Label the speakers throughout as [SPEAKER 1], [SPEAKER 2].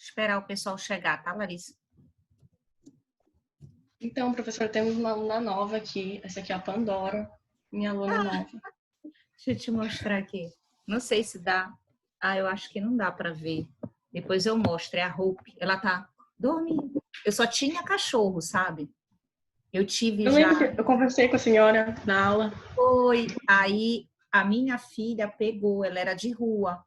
[SPEAKER 1] Esperar o pessoal chegar, tá, Larissa?
[SPEAKER 2] Então, professora, temos uma aluna nova aqui. Essa aqui é a Pandora, minha aluna nova.
[SPEAKER 1] Deixa eu te mostrar aqui. Não sei se dá. Ah, eu acho que não dá para ver. Depois eu mostro. É a Hope. Ela tá dormindo. Eu só tinha cachorro, sabe? Eu tive
[SPEAKER 2] Eu
[SPEAKER 1] já...
[SPEAKER 2] lembro que eu conversei com a senhora na aula.
[SPEAKER 1] Foi. Aí a minha filha pegou, ela era de rua.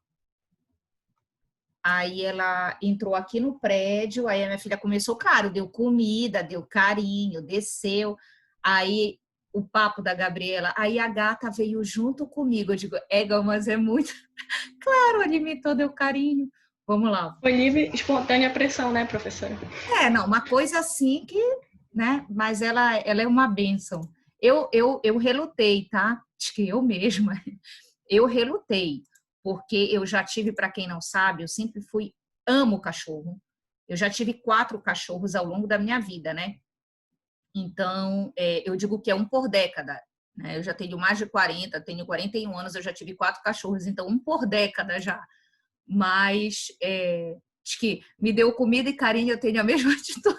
[SPEAKER 1] Aí ela entrou aqui no prédio, aí a minha filha começou, claro, deu comida, deu carinho, desceu. Aí o papo da Gabriela, aí a gata veio junto comigo. Eu digo, mas é muito... Claro, alimentou, deu carinho. Vamos lá.
[SPEAKER 2] Foi livre, espontânea pressão, né, professora?
[SPEAKER 1] Não, uma coisa assim que, né? Mas ela é uma bênção. Eu relutei, tá? Acho que eu mesma. Eu relutei, porque eu já tive, para quem não sabe, eu sempre amo cachorro. Eu já tive 4 cachorros ao longo da minha vida, né? Então, eu digo que é um por década. Né? Eu já tenho mais de 40, tenho 41 anos, eu já tive 4 cachorros, então um por década já. Mas acho que me deu comida e carinho, eu tenho a mesma atitude.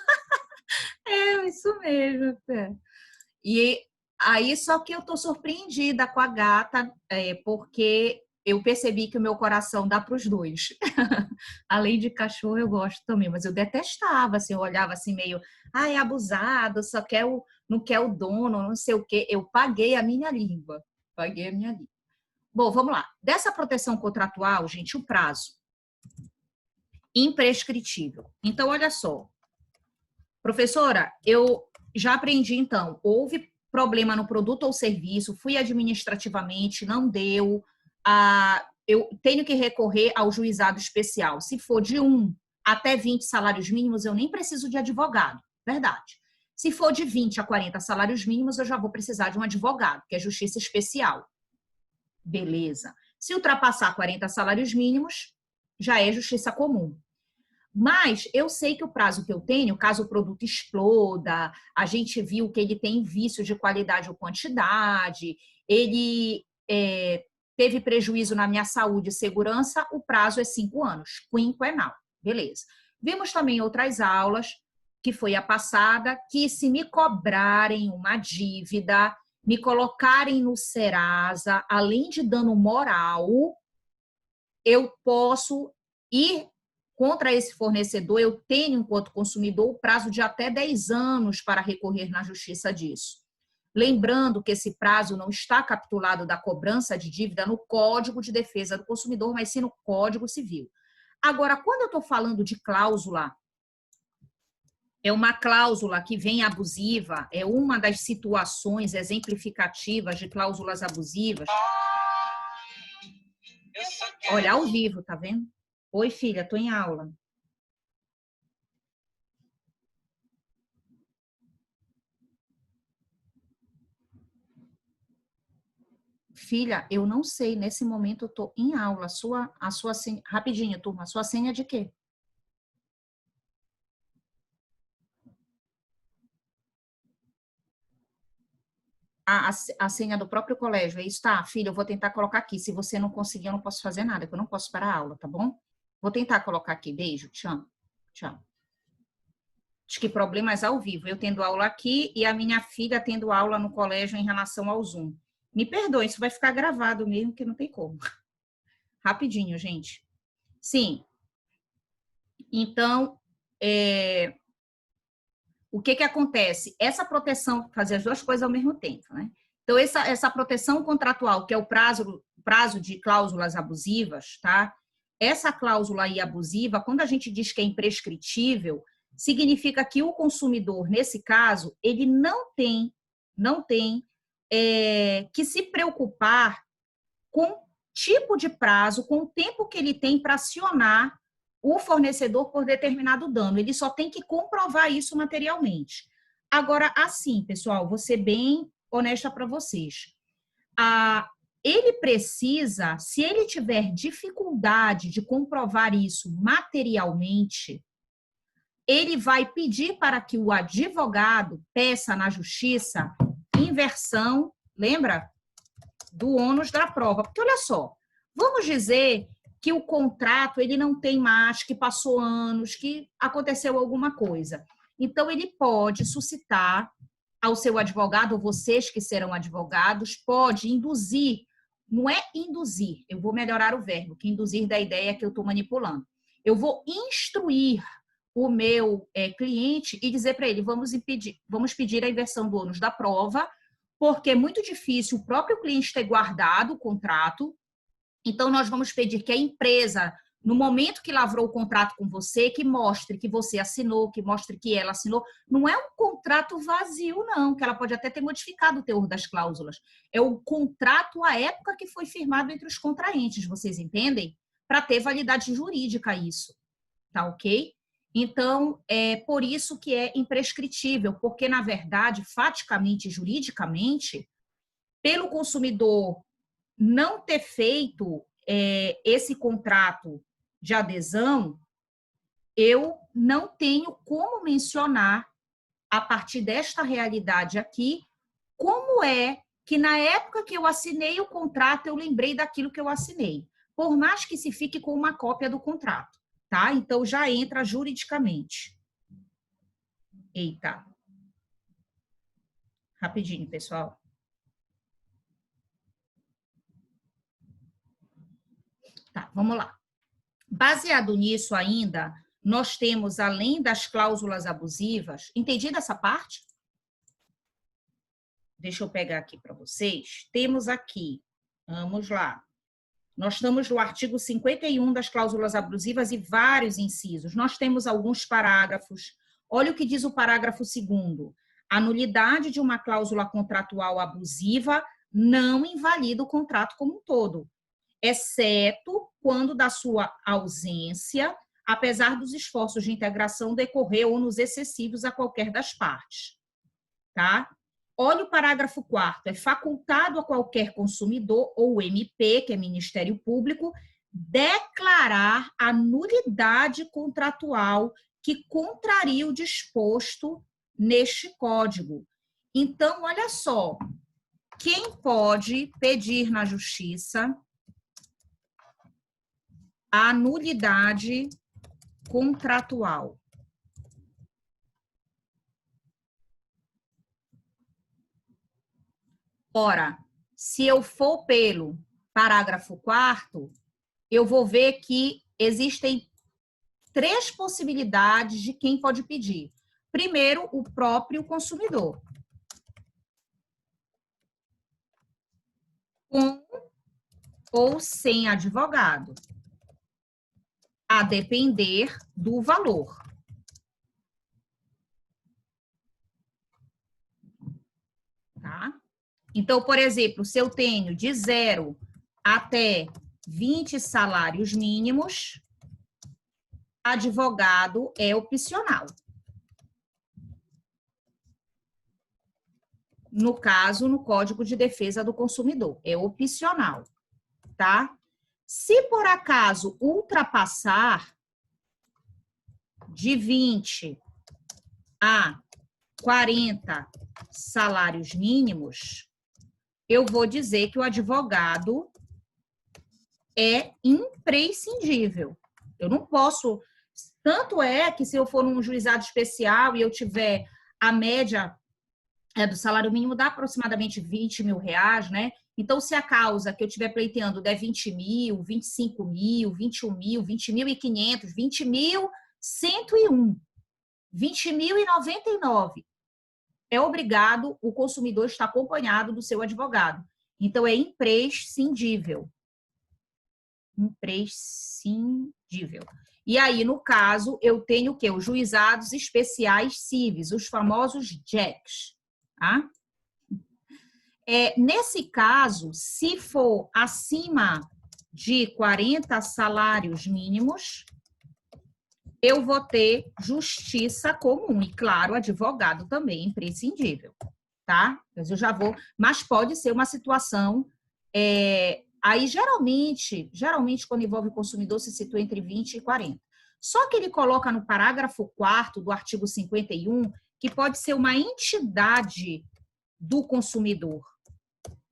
[SPEAKER 1] Isso mesmo. E aí, só que eu tô surpreendida com a gata, porque eu percebi que o meu coração dá para os dois. Além de cachorro, eu gosto também, mas eu detestava, assim, eu olhava assim meio, é abusado, só quer não quer o dono, não sei o quê. Eu paguei a minha língua. Paguei a minha língua. Bom, vamos lá. Dessa proteção contratual, gente, o prazo. Imprescritível. Então, olha só. Professora, eu já aprendi, então, houve problema no produto ou serviço, fui administrativamente, não deu, eu tenho que recorrer ao juizado especial. Se for de 1 até 20 salários mínimos, eu nem preciso de advogado, verdade. Se for de 20 a 40 salários mínimos, eu já vou precisar de um advogado, que é justiça especial. Beleza. Se ultrapassar 40 salários mínimos, já é justiça comum. Mas eu sei que o prazo que eu tenho, caso o produto exploda, a gente viu que ele tem vício de qualidade ou quantidade, ele teve prejuízo na minha saúde e segurança, o prazo é 5 anos, quinquenal. Beleza. Vimos também outras aulas, que foi a passada, que se me cobrarem uma dívida, me colocarem no Serasa, além de dano moral, eu posso ir contra esse fornecedor, eu tenho, enquanto consumidor, o prazo de até 10 anos para recorrer na justiça disso. Lembrando que esse prazo não está capitulado da cobrança de dívida no Código de Defesa do Consumidor, mas sim no Código Civil. Agora, quando eu estou falando de cláusula, é uma cláusula que vem abusiva, é uma das situações exemplificativas de cláusulas abusivas. Olha, ao vivo, tá vendo? Oi, filha, estou em aula. Filha, eu não sei, nesse momento eu estou em aula. A sua senha, rapidinho, turma, a sua senha de quê? A senha do próprio colégio, é isso? Tá, filha, eu vou tentar colocar aqui. Se você não conseguir, eu não posso fazer nada, porque eu não posso parar a aula, tá bom? Vou tentar colocar aqui. Beijo, tchau. Tchau. Acho que problemas ao vivo. Eu tendo aula aqui e a minha filha tendo aula no colégio em relação ao Zoom. Me perdoe, isso vai ficar gravado mesmo, que não tem como. Rapidinho, gente. Sim. Então, o que acontece? Essa proteção, fazer as duas coisas ao mesmo tempo, né? Então, essa proteção contratual, que é o prazo de cláusulas abusivas, tá? Essa cláusula aí abusiva, quando a gente diz que é imprescritível, significa que o consumidor, nesse caso, ele não tem que se preocupar com tipo de prazo, com o tempo que ele tem para acionar o fornecedor por determinado dano. Ele só tem que comprovar isso materialmente. Agora, assim, pessoal, vou ser bem honesta para vocês. Ele precisa, se ele tiver dificuldade de comprovar isso materialmente, ele vai pedir para que o advogado peça na justiça inversão, lembra? Do ônus da prova. Porque, olha só, vamos dizer que o contrato ele não tem mais, que passou anos, que aconteceu alguma coisa. Então, ele pode suscitar ao seu advogado, ou vocês que serão advogados, pode induzir, não é induzir, eu vou melhorar o verbo, que induzir da ideia que eu estou manipulando. Eu vou instruir o meu cliente e dizer para ele, vamos pedir a inversão do ônus da prova, porque é muito difícil o próprio cliente ter guardado o contrato. Então, nós vamos pedir que a empresa, no momento que lavrou o contrato com você, que mostre que você assinou, que mostre que ela assinou. Não é um contrato vazio, não, que ela pode até ter modificado o teor das cláusulas. É o contrato à época que foi firmado entre os contraentes, vocês entendem? Para ter validade jurídica isso, tá ok? Então, é por isso que é imprescritível, porque, na verdade, faticamente e juridicamente, pelo consumidor não ter feito esse contrato de adesão, eu não tenho como mencionar, a partir desta realidade aqui, como é que na época que eu assinei o contrato, eu lembrei daquilo que eu assinei, por mais que se fique com uma cópia do contrato, tá? Então, já entra juridicamente. Eita. Rapidinho, pessoal. Tá, vamos lá. Baseado nisso ainda, nós temos, além das cláusulas abusivas, entendida essa parte? Deixa eu pegar aqui para vocês. Temos aqui, vamos lá. Nós estamos no artigo 51 das cláusulas abusivas e vários incisos. Nós temos alguns parágrafos. Olha o que diz o parágrafo 2º. A nulidade de uma cláusula contratual abusiva não invalida o contrato como um todo, exceto quando da sua ausência, apesar dos esforços de integração decorrer ônus excessivos a qualquer das partes. Tá? Olha o parágrafo 4º. É facultado a qualquer consumidor ou MP, que é Ministério Público, declarar a nulidade contratual que contraria o disposto neste código. Então, olha só, quem pode pedir na Justiça a nulidade contratual? Ora, se eu for pelo parágrafo 4º, eu vou ver que existem 3 possibilidades de quem pode pedir. Primeiro, o próprio consumidor. Com ou sem advogado, a depender do valor. Tá? Então, por exemplo, se eu tenho de 0 até 20 salários mínimos, advogado é opcional. No caso, no Código de Defesa do Consumidor, é opcional, tá? Se por acaso ultrapassar de 20 a 40 salários mínimos, eu vou dizer que o advogado é imprescindível. Eu não posso... Tanto é que se eu for num juizado especial e eu tiver a média do salário mínimo dá aproximadamente 20 mil reais, né? Então, se a causa que eu estiver pleiteando der 20 mil, 25 mil, 21 mil, 20.500, 20.101, 20.099, é obrigado o consumidor estar acompanhado do seu advogado. Então, é imprescindível. Imprescindível. E aí, no caso, eu tenho o quê? Os juizados especiais cíveis, os famosos JECs. Tá? Nesse caso, se for acima de 40 salários mínimos, eu vou ter justiça comum e, claro, advogado também imprescindível, tá? Mas eu já vou, mas pode ser uma situação, aí geralmente quando envolve o consumidor se situa entre 20 e 40. Só que ele coloca no parágrafo 4º do artigo 51 que pode ser uma entidade do consumidor.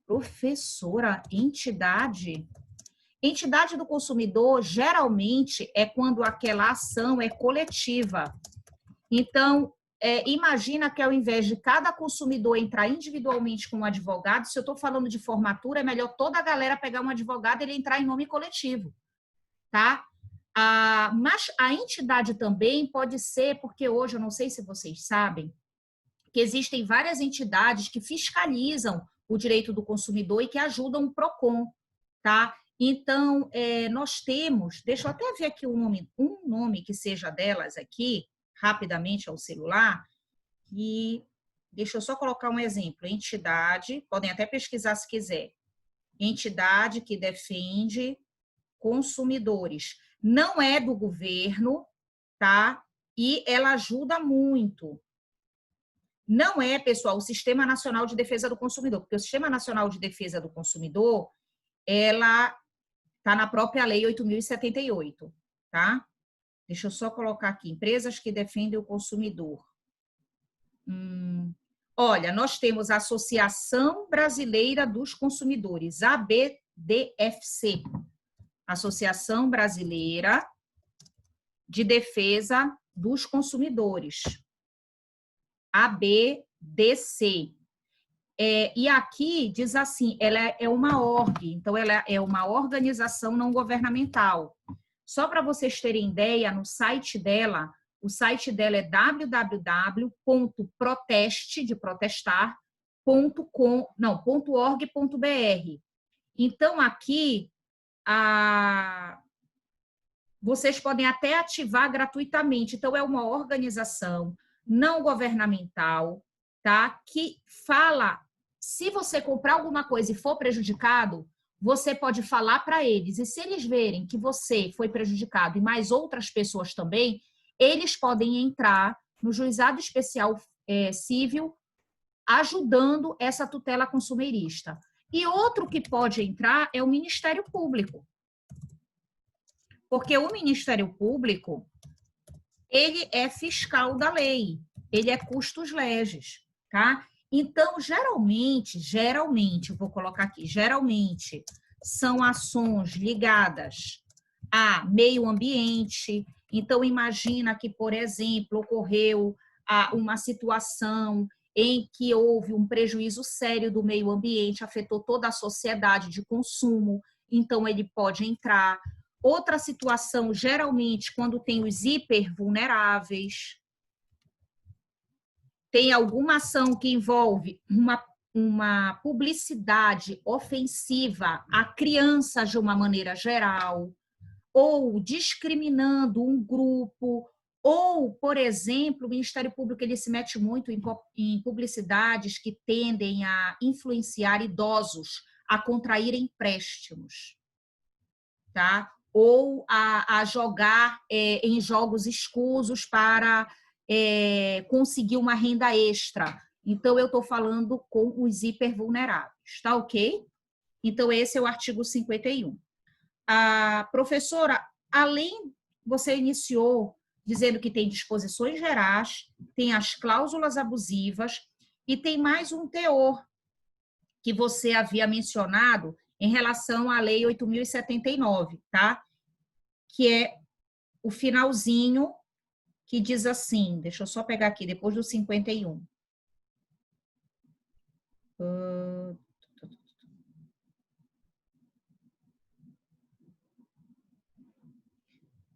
[SPEAKER 1] Professora, entidade? Entidade do consumidor, geralmente, é quando aquela ação é coletiva. Então, imagina que ao invés de cada consumidor entrar individualmente com um advogado, se eu estou falando de formatura, é melhor toda a galera pegar um advogado e ele entrar em nome coletivo, tá? Mas a entidade também pode ser, porque hoje, eu não sei se vocês sabem, que existem várias entidades que fiscalizam o direito do consumidor e que ajudam o PROCON, tá? Então, nós temos, deixa eu até ver aqui um nome que seja delas aqui, rapidamente ao celular, e deixa eu só colocar um exemplo. Entidade, podem até pesquisar se quiser, entidade que defende consumidores. Não é do governo, tá? E ela ajuda muito. Não é, pessoal, o Sistema Nacional de Defesa do Consumidor, porque o Sistema Nacional de Defesa do Consumidor, ela está na própria Lei 8.078, tá? Deixa eu só colocar aqui, empresas que defendem o consumidor. Olha, nós temos a Associação Brasileira dos Consumidores, ABDFC, Associação Brasileira de Defesa dos Consumidores, ABDC. E aqui diz assim, ela é uma org, então ela é uma organização não governamental. Só para vocês terem ideia, no site dela, o site dela é www.proteste.org.br. Então, aqui, vocês podem até ativar gratuitamente. Então, é uma organização não governamental, tá? Que fala, se você comprar alguma coisa e for prejudicado, você pode falar para eles. E se eles verem que você foi prejudicado e mais outras pessoas também, eles podem entrar no juizado especial civil ajudando essa tutela consumerista. E outro que pode entrar é o Ministério Público. Porque o Ministério Público, ele é fiscal da lei, ele é custos legis, tá? Então, geralmente, eu vou colocar aqui, geralmente são ações ligadas a meio ambiente. Então, imagina que, por exemplo, ocorreu uma situação em que houve um prejuízo sério do meio ambiente, afetou toda a sociedade de consumo, então ele pode entrar. Outra situação, geralmente, quando tem os hipervulneráveis, tem alguma ação que envolve uma publicidade ofensiva a crianças de uma maneira geral, ou discriminando um grupo, ou, por exemplo, o Ministério Público ele se mete muito em publicidades que tendem a influenciar idosos a contraírem empréstimos, tá? Ou a jogar em jogos escusos para conseguir uma renda extra. Então, eu estou falando com os hipervulneráveis, tá ok? Então, esse é o artigo 51. Professora, além, você iniciou dizendo que tem disposições gerais, tem as cláusulas abusivas e tem mais um teor que você havia mencionado em relação à Lei 8.079, tá? Que é o finalzinho que diz assim, deixa eu só pegar aqui, depois do 51.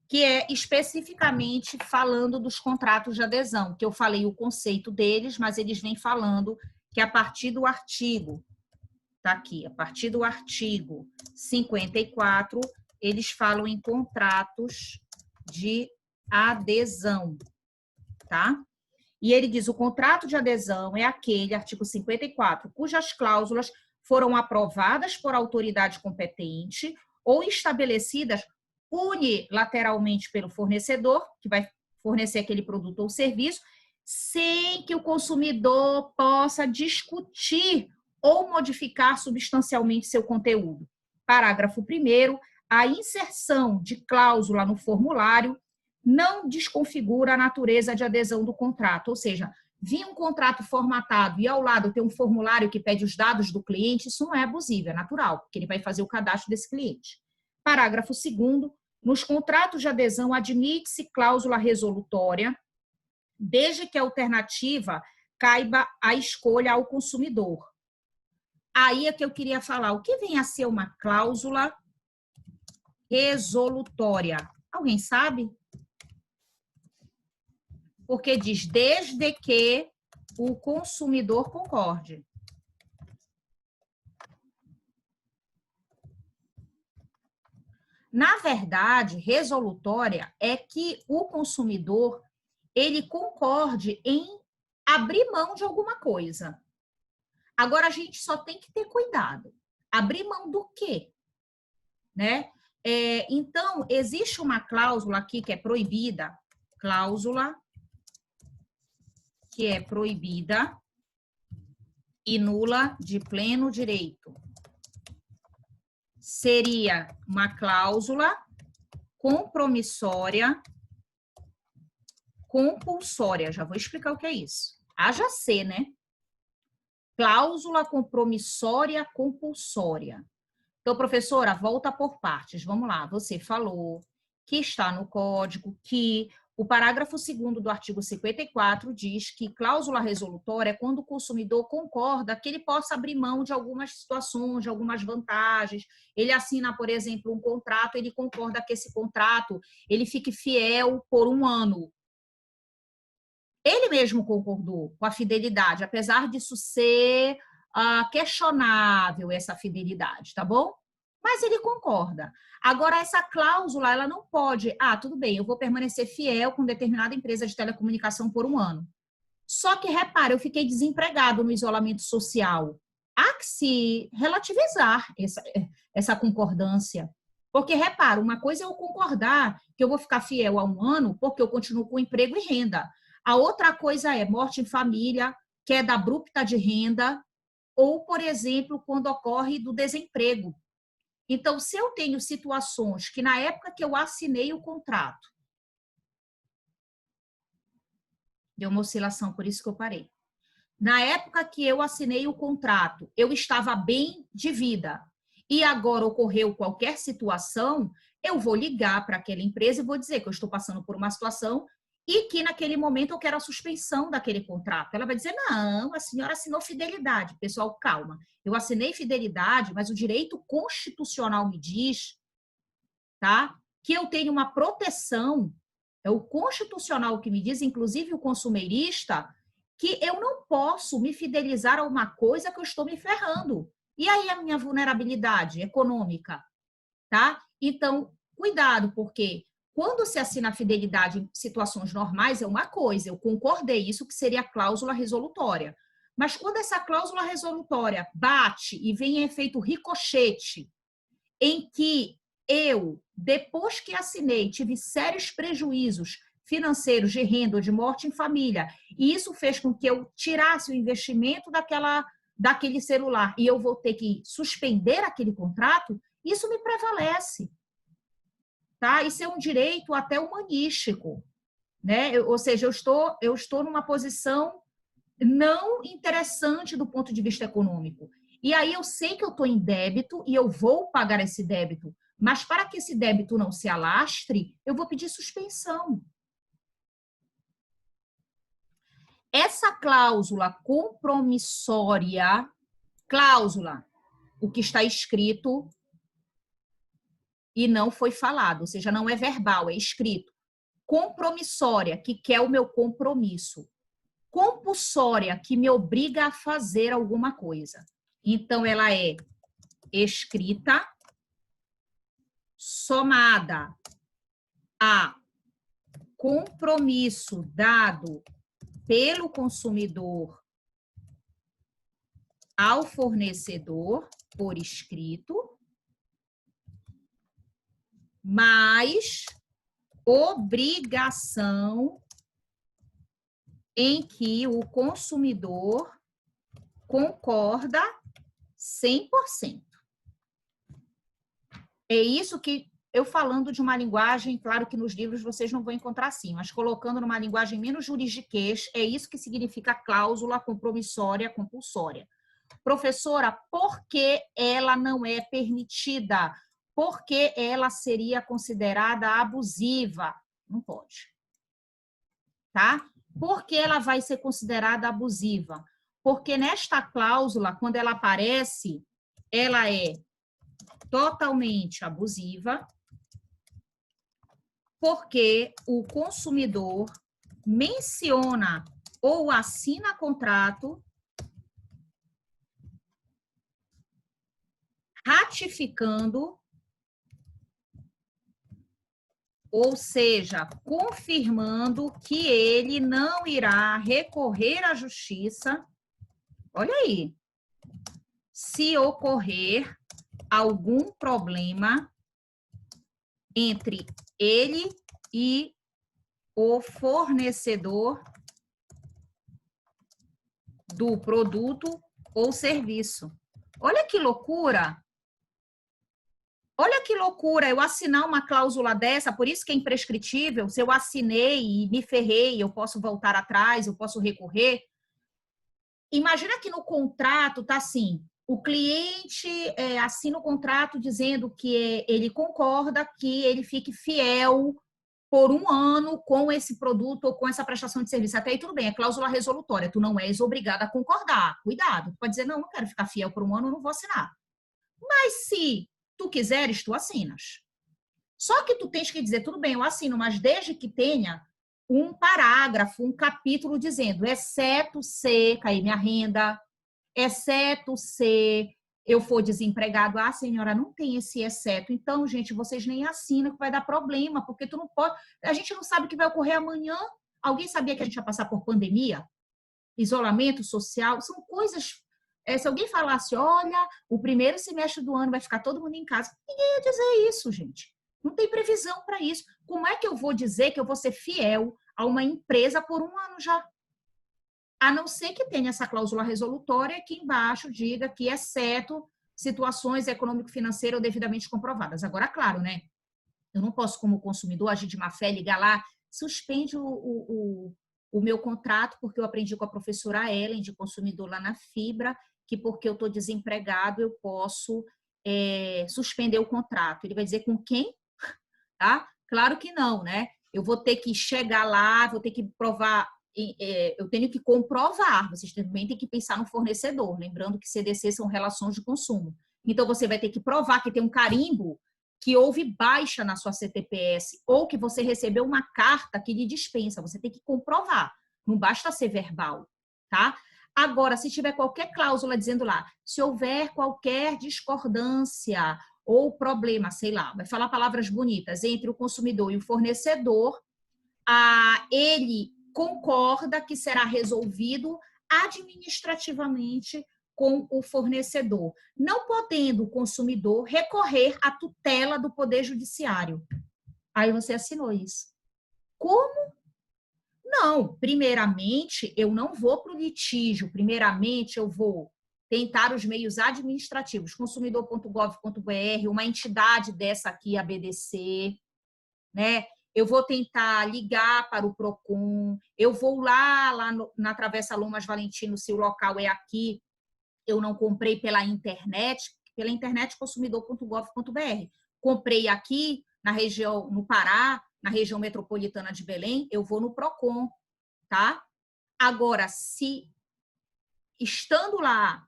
[SPEAKER 1] Que é especificamente falando dos contratos de adesão, que eu falei o conceito deles, mas eles vêm falando que a partir do artigo, tá aqui, a partir do artigo 54, eles falam em contratos de adesão, tá? E ele diz, o contrato de adesão é aquele, artigo 54, cujas cláusulas foram aprovadas por autoridade competente ou estabelecidas unilateralmente pelo fornecedor, que vai fornecer aquele produto ou serviço, sem que o consumidor possa discutir ou modificar substancialmente seu conteúdo. Parágrafo 1º, a inserção de cláusula no formulário não desconfigura a natureza de adesão do contrato, ou seja, vir um contrato formatado e ao lado ter um formulário que pede os dados do cliente, isso não é abusivo, é natural, porque ele vai fazer o cadastro desse cliente. Parágrafo 2º. Nos contratos de adesão, admite-se cláusula resolutória, desde que a alternativa caiba a escolha ao consumidor. Aí é que eu queria falar. O que vem a ser uma cláusula resolutória? Alguém sabe? Porque diz desde que o consumidor concorde. Na verdade, resolutória é que o consumidor ele concorde em abrir mão de alguma coisa. Agora, a gente só tem que ter cuidado. Abrir mão do quê? Né? Então, existe uma cláusula aqui que é proibida, cláusula que é proibida e nula de pleno direito. Seria uma cláusula compromissória compulsória. Já vou explicar o que é isso. Haja ser, né? Cláusula compromissória compulsória. Então, professora, volta por partes. Vamos lá. Você falou que está no código que o parágrafo 2º do artigo 54 diz que cláusula resolutória é quando o consumidor concorda que ele possa abrir mão de algumas situações, de algumas vantagens. Ele assina, por exemplo, um contrato, ele concorda que esse contrato ele fique fiel por 1 ano. Ele mesmo concordou com a fidelidade, apesar disso ser questionável, essa fidelidade, tá bom? Mas ele concorda. Agora, essa cláusula, ela não pode... tudo bem, eu vou permanecer fiel com determinada empresa de telecomunicação por 1 ano. Só que, repara, eu fiquei desempregado no isolamento social. Há que se relativizar essa concordância. Porque, repara, uma coisa é eu concordar que eu vou ficar fiel a 1 ano porque eu continuo com emprego e renda. A outra coisa é morte em família, queda abrupta de renda, ou, por exemplo, quando ocorre do desemprego. Então, se eu tenho situações que na época que eu assinei o contrato, deu uma oscilação, por isso que eu parei. Na época que eu assinei o contrato, eu estava bem de vida, e agora ocorreu qualquer situação, eu vou ligar para aquela empresa e vou dizer que eu estou passando por uma situação e que naquele momento eu quero a suspensão daquele contrato. Ela vai dizer, não, a senhora assinou fidelidade. Pessoal, calma. Eu assinei fidelidade, mas o direito constitucional me diz, tá, que eu tenho uma proteção, é o constitucional que me diz, inclusive o consumerista, que eu não posso me fidelizar a uma coisa que eu estou me ferrando. E aí a minha vulnerabilidade econômica, tá? Então, cuidado, porque quando se assina a fidelidade em situações normais, é uma coisa, eu concordei, isso que seria a cláusula resolutória. Mas quando essa cláusula resolutória bate e vem em efeito ricochete, em que eu, depois que assinei, tive sérios prejuízos financeiros de renda ou de morte em família, e isso fez com que eu tirasse o investimento daquele celular e eu vou ter que suspender aquele contrato, isso me prevalece. Tá? Isso é um direito até humanístico, né? Ou seja, eu estou numa posição não interessante do ponto de vista econômico. E aí eu sei que eu estou em débito e eu vou pagar esse débito, mas para que esse débito não se alastre, eu vou pedir suspensão. Essa cláusula compromissória, cláusula, o que está escrito e não foi falado, ou seja, não é verbal, é escrito. Compromissória, que quer o meu compromisso. Compulsória, que me obriga a fazer alguma coisa. Então, ela é escrita, somada a compromisso dado pelo consumidor ao fornecedor por escrito, mais obrigação em que o consumidor concorda 100%. É isso que eu falando de uma linguagem, claro que nos livros vocês não vão encontrar assim, mas colocando numa linguagem menos juridiquês, é isso que significa cláusula compromissória compulsória. Professora, por que ela não é permitida? porque ela seria considerada abusiva. Não pode. Tá? Por que ela vai ser considerada abusiva? Porque nesta cláusula, quando ela aparece, ela é totalmente abusiva, porque o consumidor menciona ou assina contrato ratificando, ou seja, confirmando que ele não irá recorrer à justiça. Olha aí. Se ocorrer algum problema entre ele e o fornecedor do produto ou serviço. Olha que loucura! Olha que loucura eu assinar uma cláusula dessa, por isso que é imprescritível. Se eu assinei e me ferrei, eu posso voltar atrás, eu posso recorrer. Imagina que no contrato tá assim, o cliente assina o contrato dizendo que ele concorda que ele fique fiel por 1 ano com esse produto ou com essa prestação de serviço. Até aí tudo bem, é cláusula resolutória, tu não és obrigada a concordar. Cuidado, tu pode dizer, não quero ficar fiel por 1 ano, não vou assinar. Mas se tu quiseres, tu assinas. Só que tu tens que dizer, tudo bem, eu assino, mas desde que tenha um parágrafo, um capítulo dizendo, exceto se cair minha renda, exceto se eu for desempregado. Ah, senhora, não tem esse exceto. Então, gente, vocês nem assinam que vai dar problema, porque tu não pode... A gente não sabe o que vai ocorrer amanhã. Alguém sabia que a gente ia passar por pandemia? Isolamento social? São coisas... se alguém falasse, olha, o primeiro semestre do ano vai ficar todo mundo em casa, ninguém ia dizer isso, gente. Não tem previsão para isso. Como é que eu vou dizer que eu vou ser fiel a uma empresa por 1 ano já? A não ser que tenha essa cláusula resolutória que embaixo diga que, exceto situações econômico-financeiras ou devidamente comprovadas. Agora, claro, né? Eu não posso, como consumidor, agir de má fé, ligar lá, suspende o meu contrato, porque eu aprendi com a professora Ellen, de consumidor lá na Fibra, que porque eu estou desempregado, eu posso suspender o contrato. Ele vai dizer com quem? Tá? Claro que não, né? Eu vou ter que chegar lá, vou ter que provar, eu tenho que comprovar, vocês também têm que pensar no fornecedor, lembrando que CDC são relações de consumo. Então, você vai ter que provar que tem um carimbo, que houve baixa na sua CTPS, ou que você recebeu uma carta que lhe dispensa, você tem que comprovar, não basta ser verbal, tá? Agora, se tiver qualquer cláusula dizendo lá, se houver qualquer discordância ou problema, sei lá, vai falar palavras bonitas, entre o consumidor e o fornecedor, ele concorda que será resolvido administrativamente com o fornecedor, não podendo o consumidor recorrer à tutela do Poder Judiciário. Aí você assinou isso. Como? Não, primeiramente, eu não vou para o litígio, primeiramente eu vou tentar os meios administrativos, consumidor.gov.br, uma entidade dessa aqui, a BDC, né? Eu vou tentar ligar para o PROCON, eu vou lá na Travessa Lomas Valentino, se o local é aqui, eu não comprei pela internet consumidor.gov.br. Comprei aqui na região, no Pará, na região metropolitana de Belém, eu vou no PROCON, tá? Agora, se estando lá,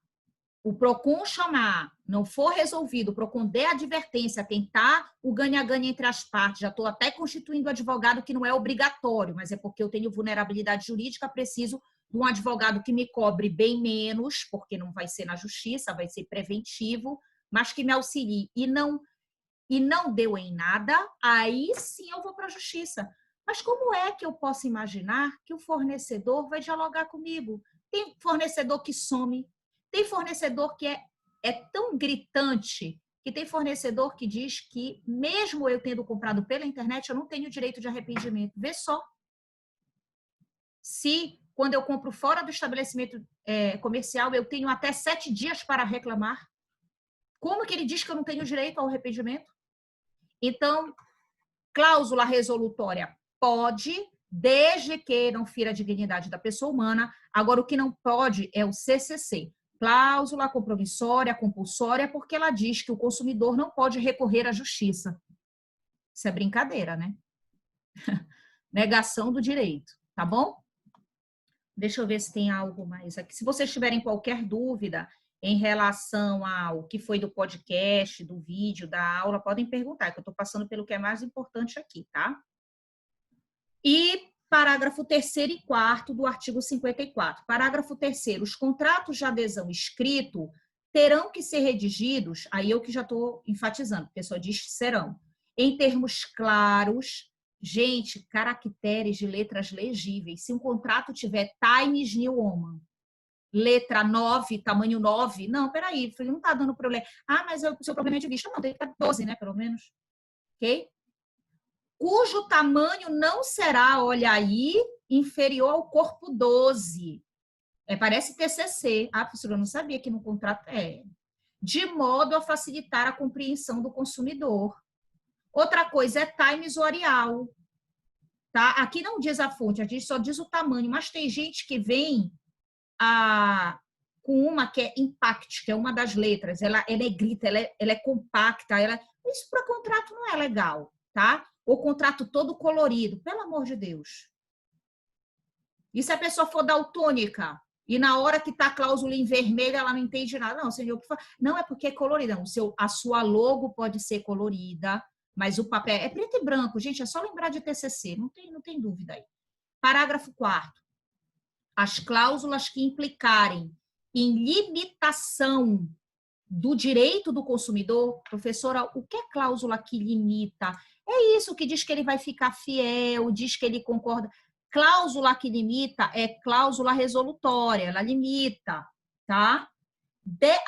[SPEAKER 1] o PROCON chamar, não for resolvido, o PROCON der advertência, tentar o ganha-ganha entre as partes, já estou até constituindo advogado que não é obrigatório, mas é porque eu tenho vulnerabilidade jurídica, preciso de um advogado que me cobre bem menos, porque não vai ser na justiça, vai ser preventivo, mas que me auxilie e não deu em nada, aí sim eu vou para a justiça. Mas como é que eu posso imaginar que o fornecedor vai dialogar comigo? Tem fornecedor que some, tem fornecedor que é tão gritante, que tem fornecedor que diz que, mesmo eu tendo comprado pela internet, eu não tenho direito de arrependimento. Vê só. Se, quando eu compro fora do estabelecimento comercial, eu tenho até 7 dias para reclamar, como que ele diz que eu não tenho direito ao arrependimento? Então, cláusula resolutória pode, desde que não fira a dignidade da pessoa humana. Agora, o que não pode é o CCC. cláusula compromissória, compulsória, porque ela diz que o consumidor não pode recorrer à justiça. Isso é brincadeira, né? Negação do direito, tá bom? Deixa eu ver se tem algo mais aqui. Se vocês tiverem qualquer dúvida em relação ao que foi do podcast, do vídeo, da aula, podem perguntar, que eu estou passando pelo que é mais importante aqui, tá? E parágrafo 3º e 4º do artigo 54. Parágrafo 3º, os contratos de adesão escrito terão que ser redigidos, aí eu que já estou enfatizando, porque só diz que serão, em termos claros, gente, caracteres de letras legíveis. Se um contrato tiver Times New Roman, letra 9, tamanho 9, não, peraí, não está dando problema. Ah, mas o seu problema é de vista. Não, tem que estar 12, né, pelo menos. Ok? Cujo tamanho não será, olha aí, inferior ao corpo 12. Parece TCC. Ah, professora, eu não sabia que no contrato é. De modo a facilitar a compreensão do consumidor. Outra coisa é Times Orial. Tá? Aqui não diz a fonte, a gente só diz o tamanho, mas tem gente que vem com uma que é Impact, que é uma das letras. Ela é negrita, ela é compacta. Isso para contrato não é legal, tá? O contrato todo colorido, pelo amor de Deus. E se a pessoa for daltônica e na hora que está a cláusula em vermelho ela não entende nada? Não, senhor, não é porque é colorida. Não. A sua logo pode ser colorida, mas o papel é preto e branco. Gente, é só lembrar de TCC, não tem dúvida aí. Parágrafo 4º. As cláusulas que implicarem em limitação do direito do consumidor, professora, o que é cláusula que limita? É isso que diz que ele vai ficar fiel, diz que ele concorda. Cláusula que limita é cláusula resolutória, ela limita, tá?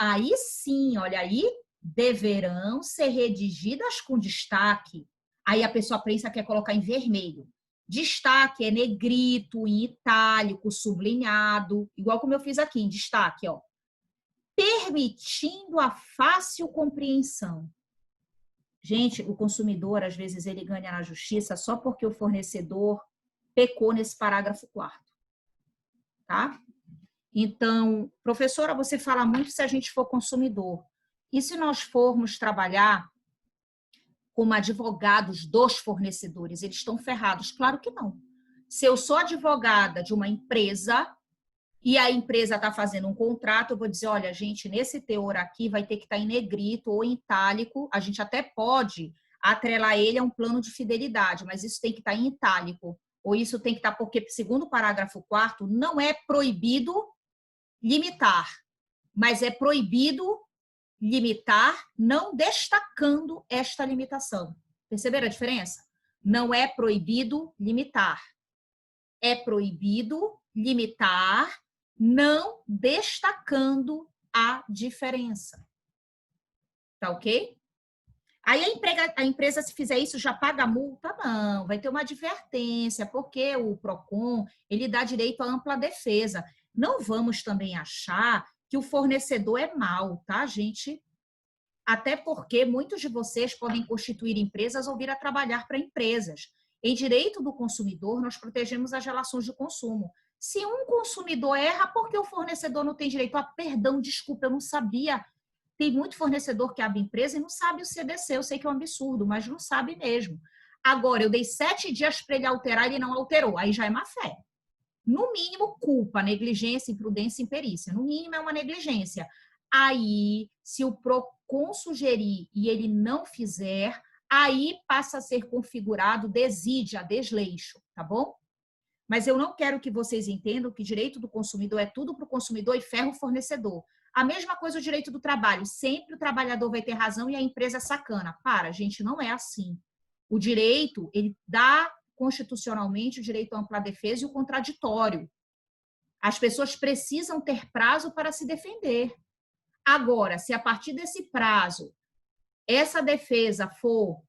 [SPEAKER 1] Aí sim, olha aí, deverão ser redigidas com destaque. Aí a pessoa pensa que quer colocar em vermelho. Destaque é negrito, em itálico, sublinhado, igual como eu fiz aqui, em destaque, ó. Permitindo a fácil compreensão. Gente, o consumidor, às vezes, ele ganha na justiça só porque o fornecedor pecou nesse parágrafo 4º. Tá? Então, professora, você fala muito se a gente for consumidor. E se nós formos trabalhar como advogados dos fornecedores, eles estão ferrados? Claro que não. Se eu sou advogada de uma empresa e a empresa está fazendo um contrato, eu vou dizer, olha, gente, nesse teor aqui vai ter que estar em negrito ou em itálico, a gente até pode atrelar ele a um plano de fidelidade, mas isso tem que estar em itálico, ou isso tem que estar, porque, segundo o parágrafo 4º, não é proibido limitar, mas é proibido limitar não destacando esta limitação. Perceberam a diferença? Não é proibido limitar. É proibido limitar não destacando a diferença. Tá ok? Aí a empresa, se fizer isso, já paga a multa? Não, vai ter uma advertência, porque o PROCON, ele dá direito à ampla defesa. Não vamos também achar que o fornecedor é mau, tá, gente? Até porque muitos de vocês podem constituir empresas ou vir a trabalhar para empresas. Em direito do consumidor, nós protegemos as relações de consumo. Se um consumidor erra, por que o fornecedor não tem direito? Perdão, desculpa, eu não sabia. Tem muito fornecedor que abre empresa e não sabe o CDC. Eu sei que é um absurdo, mas não sabe mesmo. Agora, eu dei 7 dias para ele alterar e ele não alterou. Aí já é má fé. No mínimo, culpa, negligência, imprudência e imperícia. No mínimo, é uma negligência. Aí, se o PROCON sugerir e ele não fizer, aí passa a ser configurado desídia, desleixo, tá bom? Mas eu não quero que vocês entendam que direito do consumidor é tudo para o consumidor e ferro o fornecedor. A mesma coisa o direito do trabalho. Sempre o trabalhador vai ter razão e a empresa é sacana. Para, gente, não é assim. O direito, ele dá constitucionalmente o direito à ampla defesa e o contraditório. As pessoas precisam ter prazo para se defender. Agora, se a partir desse prazo essa defesa for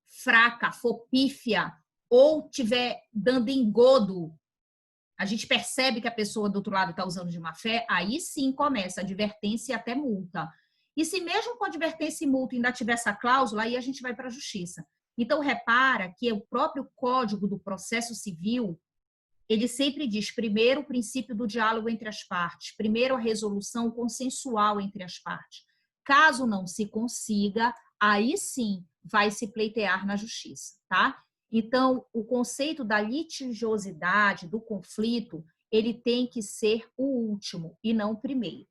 [SPEAKER 1] fraca, for pífia, ou tiver dando engodo, a gente percebe que a pessoa do outro lado está usando de má fé, aí sim começa a advertência e até multa. E se mesmo com advertência e multa ainda tiver essa cláusula, aí a gente vai para a justiça. Então, repara que o próprio Código do Processo Civil, ele sempre diz, primeiro, o princípio do diálogo entre as partes, primeiro, a resolução consensual entre as partes. Caso não se consiga, aí sim vai se pleitear na justiça, tá? Então, o conceito da litigiosidade, do conflito, ele tem que ser o último e não o primeiro.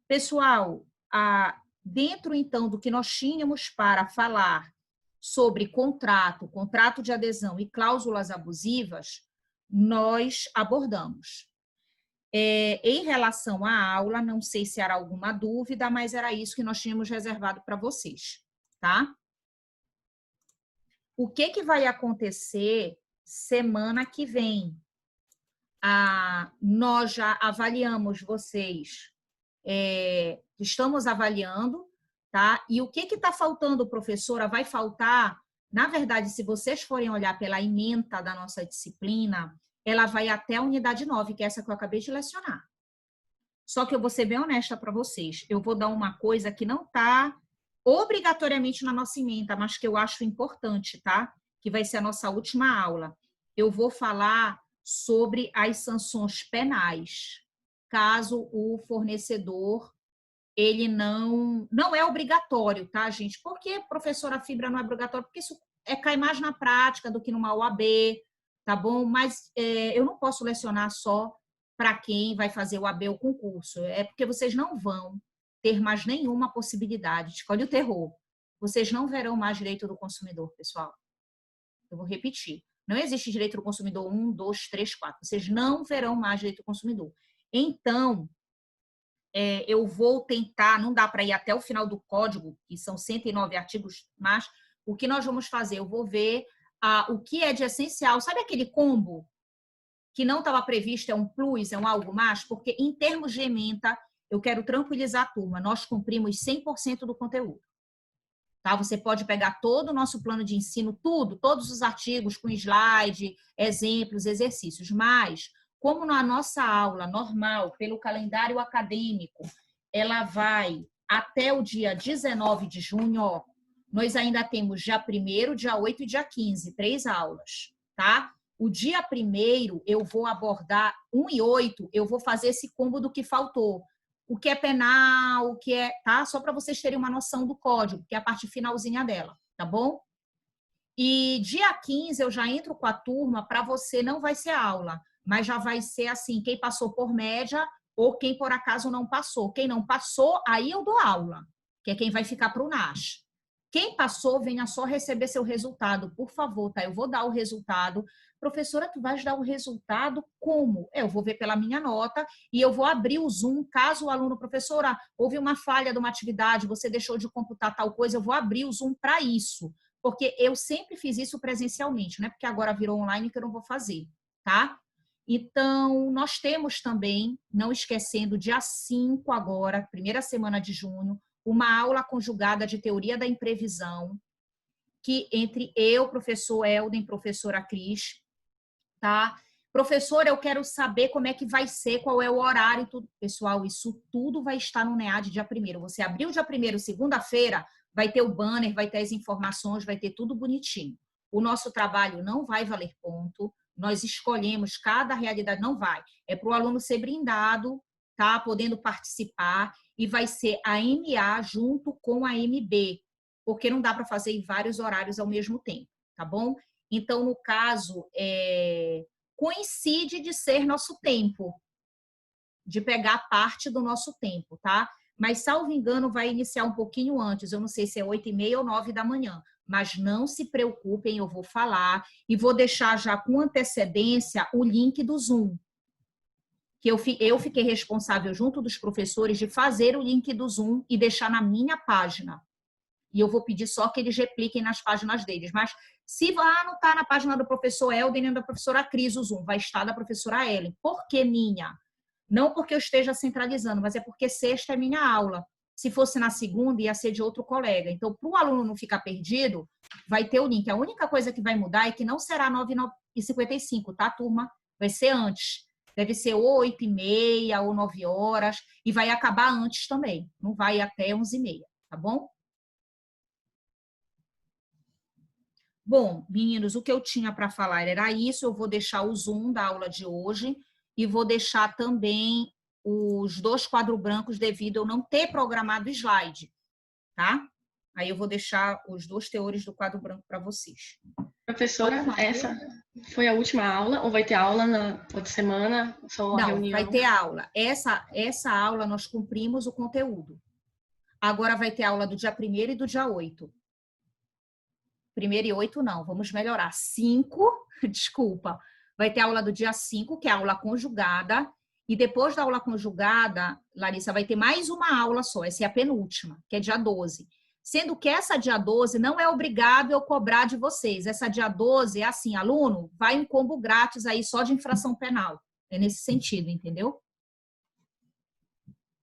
[SPEAKER 1] Pessoal, dentro, então, do que nós tínhamos para falar sobre contrato de adesão e cláusulas abusivas, nós abordamos. Em relação à aula, não sei se era alguma dúvida, mas era isso que nós tínhamos reservado para vocês, tá? O que vai acontecer semana que vem? Nós já avaliamos vocês, estamos avaliando, tá? E o que está faltando, professora? Vai faltar, na verdade, se vocês forem olhar pela ementa da nossa disciplina, ela vai até a unidade 9, que é essa que eu acabei de lecionar. Só que eu vou ser bem honesta para vocês. Eu vou dar uma coisa que não está obrigatoriamente na nossa ementa, mas que eu acho importante, tá? Que vai ser a nossa última aula. Eu vou falar sobre as sanções penais, caso o fornecedor, ele não é obrigatório, tá, gente? Por que, professora, fibra não é obrigatório? Porque isso cai mais na prática do que numa OAB, tá bom? Mas eu não posso lecionar só para quem vai fazer o OAB ou concurso. É porque vocês não vão ter mais nenhuma possibilidade. Escolhe o terror. Vocês não verão mais direito do consumidor, pessoal. Eu vou repetir. Não existe direito do consumidor 1, 2, 3, 4. Vocês não verão mais direito do consumidor. Então, eu vou tentar, não dá para ir até o final do código, que são 109 artigos, mas o que nós vamos fazer? Eu vou ver o que é de essencial. Sabe aquele combo que não estava previsto, é um plus, é um algo mais? Porque, em termos de ementa, eu quero tranquilizar a turma, nós cumprimos 100% do conteúdo. Tá? Você pode pegar todo o nosso plano de ensino, todos os artigos com slide, exemplos, exercícios, mas como na nossa aula normal, pelo calendário acadêmico, ela vai até o dia 19 de junho, ó, nós ainda temos dia 1º, dia 8 e dia 15, 3 aulas, tá? O dia 1º eu vou abordar 1 e 8, eu vou fazer esse combo do que faltou. O que é penal, o que é, tá? Só para vocês terem uma noção do código, que é a parte finalzinha dela, tá bom? E dia 15 eu já entro com a turma, para você não vai ser aula, mas já vai ser assim, quem passou por média ou quem por acaso não passou. Quem não passou, aí eu dou aula, que é quem vai ficar para o NASH. Quem passou, venha só receber seu resultado, por favor, tá? Eu vou dar o resultado. Professora, tu vais dar o resultado como? Eu vou ver pela minha nota e eu vou abrir o Zoom, caso o aluno, professora, houve uma falha de uma atividade, você deixou de computar tal coisa, eu vou abrir o Zoom para isso. Porque eu sempre fiz isso presencialmente, não é porque agora virou online que eu não vou fazer, tá? Então, nós temos também, não esquecendo, dia 5 agora, primeira semana de junho, uma aula conjugada de teoria da imprevisão, que entre eu, professor Elden, professora Cris, tá? Professor, eu quero saber como é que vai ser, qual é o horário, tudo. Pessoal, isso tudo vai estar no NEAD dia 1º. Você abriu o dia 1º, segunda-feira, vai ter o banner, vai ter as informações, vai ter tudo bonitinho. O nosso trabalho não vai valer ponto, nós escolhemos cada realidade, não vai. É para o aluno ser brindado, tá? Podendo participar, e vai ser a MA junto com a MB, porque não dá para fazer em vários horários ao mesmo tempo, tá bom? Então, no caso, coincide de ser nosso tempo, de pegar parte do nosso tempo, tá? Mas, salvo engano, vai iniciar um pouquinho antes, eu não sei se é 8h30 ou 9 da manhã, mas não se preocupem, eu vou falar e vou deixar já com antecedência o link do Zoom, que eu fiquei responsável junto dos professores de fazer o link do Zoom e deixar na minha página. E eu vou pedir só que eles repliquem nas páginas deles. Mas se não está na página do professor Elden nem da professora Cris o Zoom, vai estar da professora Ellen. Por que minha? Não porque eu esteja centralizando, mas é porque sexta é minha aula. Se fosse na segunda, ia ser de outro colega. Então, para o aluno não ficar perdido, vai ter o link. A única coisa que vai mudar é que não será 9h55, tá, turma? Vai ser antes. Deve ser ou 8h30 ou 9 horas. E vai acabar antes também. Não vai até 11h30, tá bom? Bom, meninos, o que eu tinha para falar era isso. Eu vou deixar o Zoom da aula de hoje e vou deixar também os 2 quadros brancos devido a eu não ter programado slide, tá? Aí eu vou deixar os 2 teores do quadro branco para vocês.
[SPEAKER 2] Professora, essa foi a última aula ou vai ter aula na outra semana? Só uma
[SPEAKER 1] Não,
[SPEAKER 2] reunião?
[SPEAKER 1] vai ter aula. Essa aula nós cumprimos o conteúdo. Agora vai ter aula do dia 1º e do dia 8. 1º e 8 não, vamos melhorar. 5, desculpa. Vai ter aula do dia 5, que é a aula conjugada. E depois da aula conjugada, Larissa, vai ter mais uma aula só. Essa é a penúltima, que é dia 12. Sendo que essa dia 12 não é obrigado eu cobrar de vocês. Essa dia 12 é assim, aluno, vai um combo grátis aí só de infração penal. É nesse sentido, entendeu?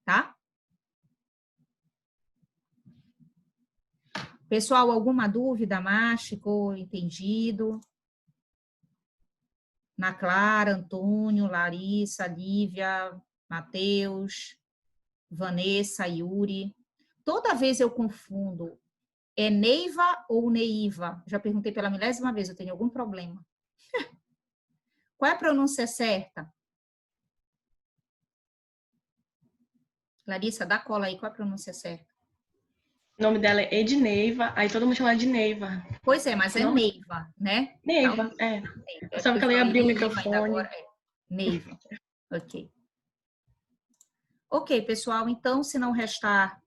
[SPEAKER 1] Tá? Pessoal, alguma dúvida mais? Ficou entendido? Ana Clara, Antônio, Larissa, Lívia, Matheus, Vanessa, Yuri. Toda vez eu confundo, é Neiva ou Neiva? Já perguntei pela 1000ª vez, eu tenho algum problema. Qual é a pronúncia certa? Larissa, dá cola aí, qual é a pronúncia certa?
[SPEAKER 2] O nome dela é Edneiva, aí todo mundo chama ela de Neiva.
[SPEAKER 1] Pois é, mas é Neiva, né?
[SPEAKER 2] Neiva, é. Eu sabe que ela ia abrir o microfone.
[SPEAKER 1] Agora é Neiva, ok. Ok, pessoal, então, se não restar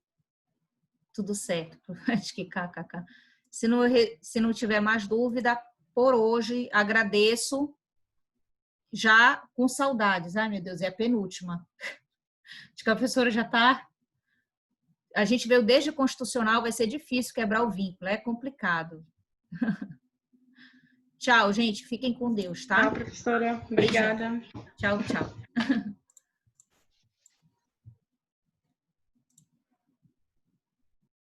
[SPEAKER 1] tudo certo, acho que kkk. Se não tiver mais dúvida, por hoje, agradeço, já com saudades. Ai, meu Deus, é a penúltima. Acho que a professora já está... A gente veio desde constitucional, vai ser difícil quebrar o vínculo, é complicado. Tchau, gente, fiquem com Deus, tá?
[SPEAKER 2] Tchau, professora. Obrigada.
[SPEAKER 1] Tchau, tchau.